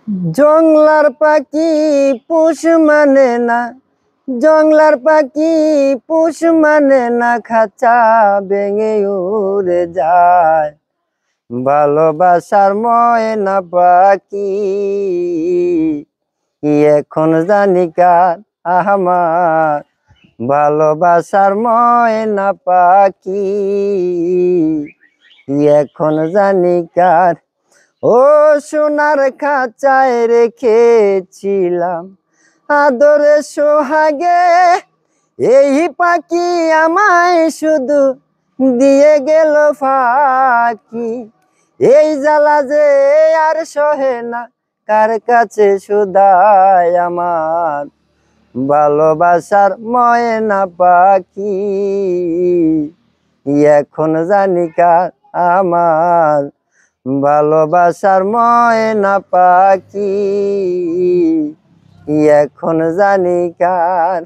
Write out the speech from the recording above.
জংলার পাখি পুষ মানে না, জংলার পাখি পুষ মানে না, খাঁচা ভেঙে উড়ে যায়। ভালোবাসার ময়না পাখি এখন জানি কার আমার, ভালোবাসার ময়না পাখি এখন জানি কার। ও সোনার খাঁচায় রেখেছিলাম আদরে সোহাগে, এই পাখি আমায় শুধু দিয়ে গেল ফাঁকি। এই জ্বালা যে আর সহে না, কার কাছে শুধাই আমার, ভালোবাসার ময়না পাখি এখন জানি কার আমার, ভালোবাসার ময়না পাখি এখন জানি কার।